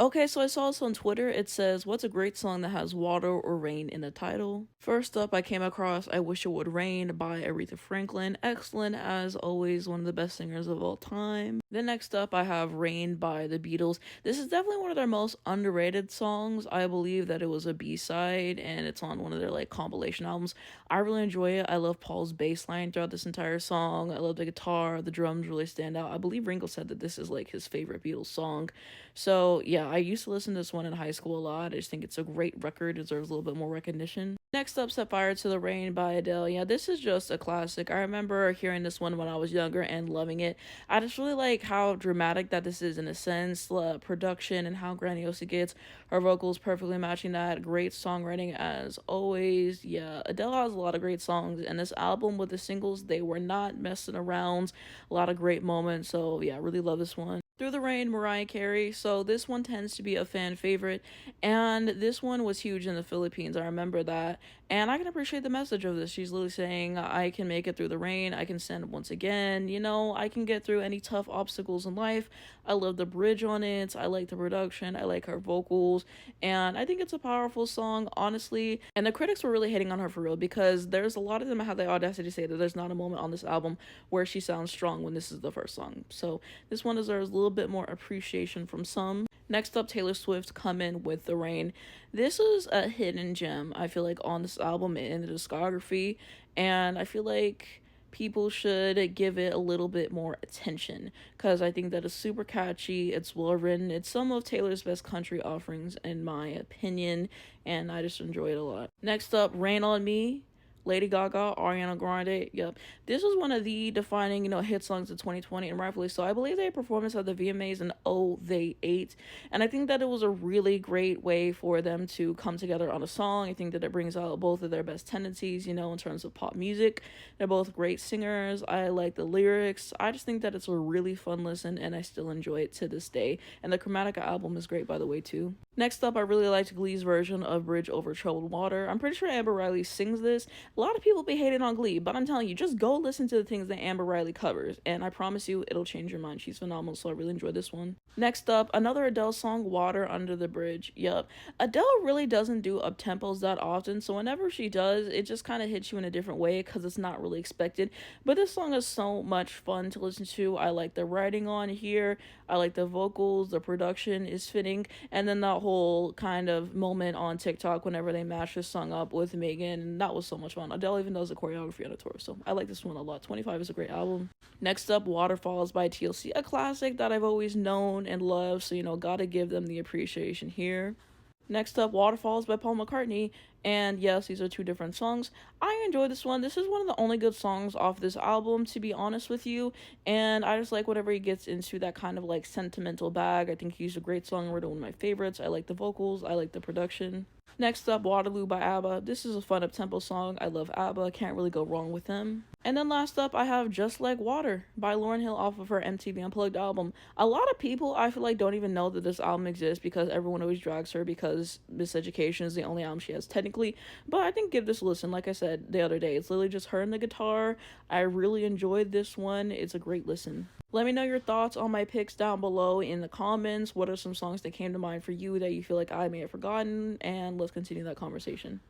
Okay, so I saw this on Twitter. It says, what's a great song that has water or rain in the title? First up, I came across I Wish It Would Rain by Aretha Franklin. Excellent, as always, one of the best singers of all time. Then next up, I have Rain by the Beatles. This is definitely one of their most underrated songs. I believe that it was a B-side, and it's on one of their, like, compilation albums. I really enjoy it. I love Paul's bass line throughout this entire song. I love the guitar. The drums really stand out. I believe Ringo said that this is, like, his favorite Beatles song. So yeah, I used to listen to this one in high school a lot. I just think it's a great record, it deserves a little bit more recognition. Next up, Set Fire to the Rain by Adele. Yeah, this is just a classic. I remember hearing this one when I was younger and loving it. I just really like how dramatic that this is in a sense, the production and how grandiose it gets. Her vocals perfectly matching that. Great songwriting as always. Yeah, Adele has a lot of great songs, and this album with the singles, they were not messing around. A lot of great moments. So yeah, I really love this one. Through the Rain, Mariah Carey. So this one tends to be a fan favorite, and this one was huge in the Philippines. I remember that, and I can appreciate the message of this. She's literally saying, I can make it through the rain, I can stand up once again, I can get through any tough obstacles in life. I love the bridge on it, I like the production, I like her vocals, and I think it's a powerful song, honestly. And the critics were really hating on her for real, because there's a lot of them that have the audacity to say that there's not a moment on this album where she sounds strong when this is the first song. So this one deserves a little bit more appreciation from some. Next up, Taylor Swift, Come In With the Rain. This is a hidden gem, I feel like, on this album and in the discography, and I feel like people should give it a little bit more attention, because I think that it's super catchy, it's well written, it's some of Taylor's best country offerings in my opinion, and I just enjoy it a lot. Next up, Rain on Me, Lady Gaga, Ariana Grande. Yep. This was one of the defining, hit songs of 2020, and rightfully so. I believe they had performance at the VMAs, and oh, they ate. And I think that it was a really great way for them to come together on a song. I think that it brings out both of their best tendencies, in terms of pop music. They're both great singers. I like the lyrics. I just think that it's a really fun listen, and I still enjoy it to this day. And the Chromatica album is great, by the way, too. Next up, I really liked Glee's version of Bridge Over Troubled Water. I'm pretty sure Amber Riley sings this. A lot of people be hating on Glee, but I'm telling you, just go listen to the things that Amber Riley covers, and I promise you, it'll change your mind. She's phenomenal, so I really enjoyed this one. Next up, another Adele song, Water Under the Bridge. Yup. Adele really doesn't do up-tempos that often, so whenever she does, it just kind of hits you in a different way because it's not really expected. But this song is so much fun to listen to. I like the writing on here. I like the vocals. The production is fitting. And then that whole kind of moment on TikTok whenever they mash this song up with Megan, and that was so much fun. Adele even does the choreography on the tour, so I like this one a lot. 25 is a great album. Next up, Waterfalls by TLC, a classic that I've always known and loved, so gotta give them the appreciation here. Next up, Waterfalls by Paul McCartney, and yes, these are two different songs. I enjoy this one. This is one of the only good songs off this album, to be honest with you, and I just like whenever he gets into that kind of like sentimental bag. I think he's a great songwriter, one of my favorites. I like the vocals, I like the production. Next up, Waterloo by ABBA. This is a fun up-tempo song. I love ABBA, can't really go wrong with them. And then last up, I have Just Like Water by Laurynhill off of her MTV Unplugged album. A lot of people, I feel like, don't even know that this album exists because everyone always drags her because Miseducation is the only album she has technically. But I think give this a listen. Like I said the other day, it's literally just her and the guitar. I really enjoyed this one. It's a great listen. Let me know your thoughts on my picks down below in the comments. What are some songs that came to mind for you that you feel like I may have forgotten? And let's continue that conversation.